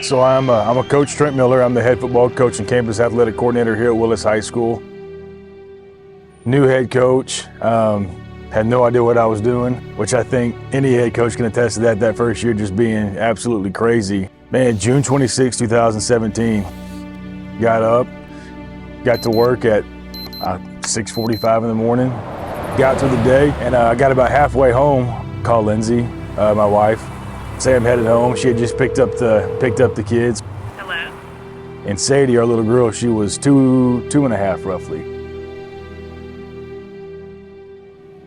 So I'm a Coach Trent Miller. I'm the head football coach and campus athletic coordinator here at Willis High School. New head coach, had no idea what I was doing, which I think any head coach can attest to that first year just being absolutely crazy. Man, June 26, 2017, got up, got to work at 6:45 in the morning, got through the day, and I got about halfway home, called Lindsay, my wife, say I'm headed home. She had just picked up the kids. Hello. And Sadie, our little girl, she was two and a half roughly.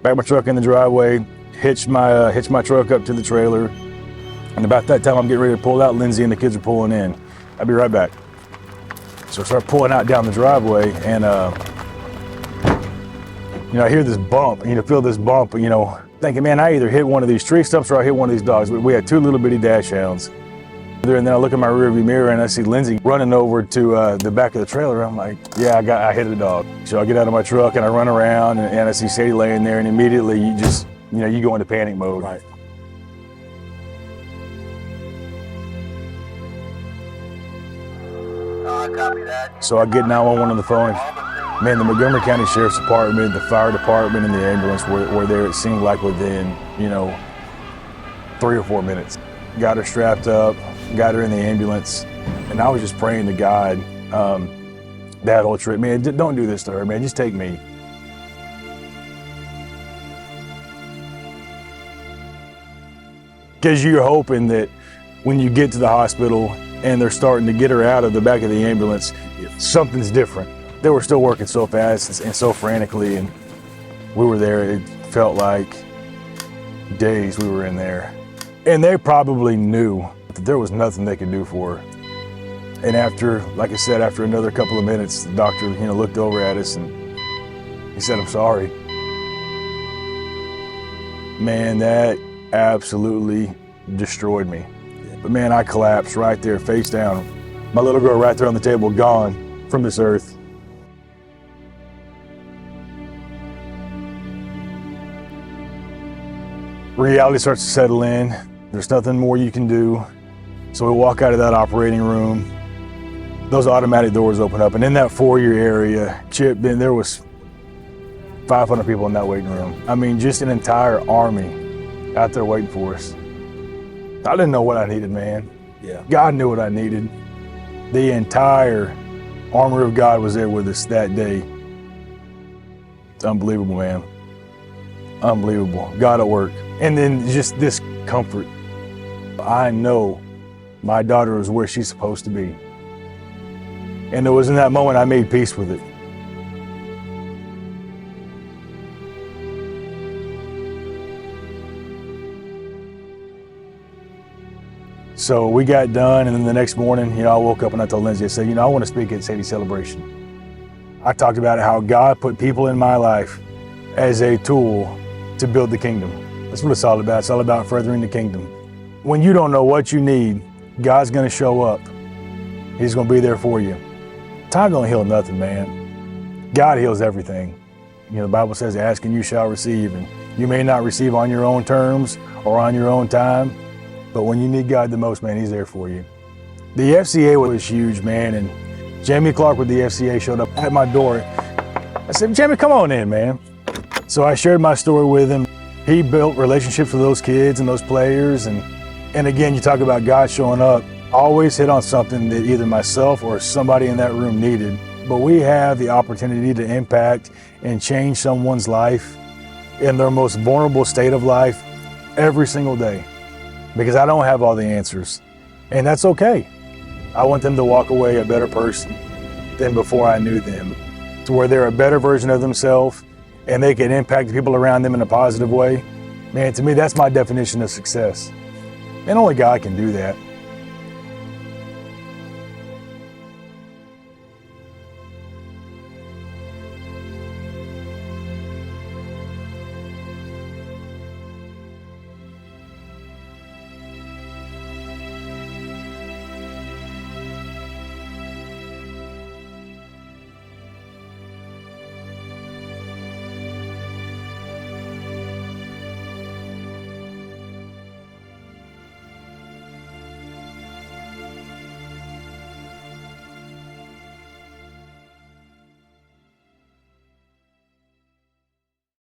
Back my truck in the driveway, hitched my truck up to the trailer, and about that time I'm getting ready to pull out. Lindsay and the kids are pulling in. I'll be right back. So I start pulling out down the driveway, and I hear this bump, feel this bump, thinking, man, I either hit one of these tree stumps or I hit one of these dogs. We had two little bitty dash hounds. And then I look in my rearview mirror and I see Lindsay running over to the back of the trailer. I'm like, yeah, I hit a dog. So I get out of my truck and I run around and I see Sadie laying there, and immediately you just, you go into panic mode. Right. Copy that. So I get 911 on the phone. Man, the Montgomery County Sheriff's Department, the fire department, and the ambulance were there, it seemed like within, 3 or 4 minutes. Got her strapped up, got her in the ambulance, and I was just praying to God that whole trip. Man, don't do this to her, man, just take me. Because you're hoping that when you get to the hospital and they're starting to get her out of the back of the ambulance, something's different. They were still working so fast and so frantically, and we were there. It felt like days we were in there. And they probably knew that there was nothing they could do for her. And after, like I said, after another couple of minutes, the doctor, looked over at us and he said, "I'm sorry." Man, that absolutely destroyed me. But man, I collapsed right there, face down. My little girl right there on the table, gone from this earth. Reality starts to settle in. There's nothing more you can do. So we walk out of that operating room. Those automatic doors open up, and in that foyer area, Chip, then there was 500 people in that waiting room. I mean, just an entire army out there waiting for us. I didn't know what I needed, man. Yeah. God knew what I needed. The entire armor of God was there with us that day. It's unbelievable, man. Unbelievable. God at work. And then just this comfort. I know my daughter is where she's supposed to be. And it was in that moment I made peace with it. So we got done, and then the next morning, I woke up and I told Lindsay, I said, I want to speak at Sadie's celebration. I talked about how God put people in my life as a tool to build the kingdom. That's what it's all about. It's all about furthering the kingdom. When you don't know what you need, God's going to show up. He's going to be there for you. Time don't heal nothing, man. God heals everything. The Bible says, ask and you shall receive. And you may not receive on your own terms or on your own time, but when you need God the most, man, He's there for you. The FCA was huge, man, and Jamie Clark with the FCA showed up at my door. I said, "Jamie, come on in, man." So I shared my story with him. He built relationships with those kids and those players, and again, you talk about God showing up. Always hit on something that either myself or somebody in that room needed. But we have the opportunity to impact and change someone's life in their most vulnerable state of life every single day. Because I don't have all the answers, and that's okay. I want them to walk away a better person than before I knew them, to where they're a better version of themselves and they can impact the people around them in a positive way. Man, to me, that's my definition of success. And only God can do that.